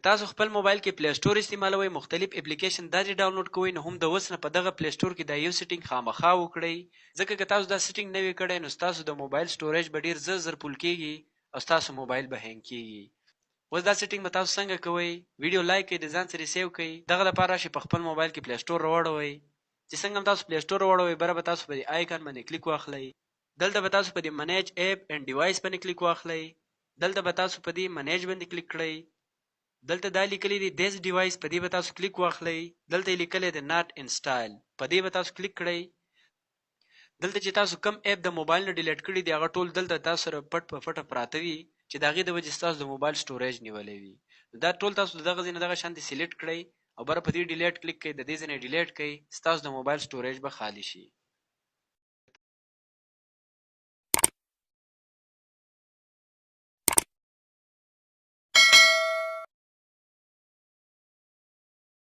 تاسو خپل موبایل کې پلی سټور استعمالوئ، مختلف اپلیکیشن داسې ډاونلوډ کوئ، نو هم د اوس نه په دغه پلی سټور کې دا یو سیټینګ خامخا وکړئ، ځکه که تاسو دا سیټینګ نه وي کړی نو ستاسو د موبایل سټوریج به ډېر زر فول کېږي او ستاسو موبایل به هینګ کېږي. اوس دا سیټینګ به تاسو څنګه کوئ؟ ویډیو لایک کړئ، د ځان سره سیو کړئ. دغه لپاره راشئ په خپل موبایل کې پلی سټور راواړوئ. چې څنګه هم تاسو پلی سټور راواړوئ، بره به تاسو په دې آیکن باندې کلیک واخلئ. دلته به تاسو په دې منیج ایپ اینډ ډیوایس باندې کلیک واخلئ. دلته به تاسو په دې منیج باندې کلیک کړئ. دلته دا لیکلی دی دیس ډیوایس، په دې به تاسو کلیک واخلئ. دلته یې لیکلی دی ناٹ انسټایل، په دې به تاسو کلیک کړئ. دلته چې تاسو کم اپ د موبایل نه ډیلیټ کړي دي هغه ټول دلته تاسو سره پټ په پټه پراته وي چې د هغې د وجې ستاسو د موبایل سټوریج نیولی وي. دا ټول تاسو د دغه ځای نه دغه شانتې سلیکټ کړئ او بره په دې ډیلیټ کلیک کړئ، د دې ځای نه ډیلیټ کړئ، ستاسو د موبایل سټوریج به خالي شي.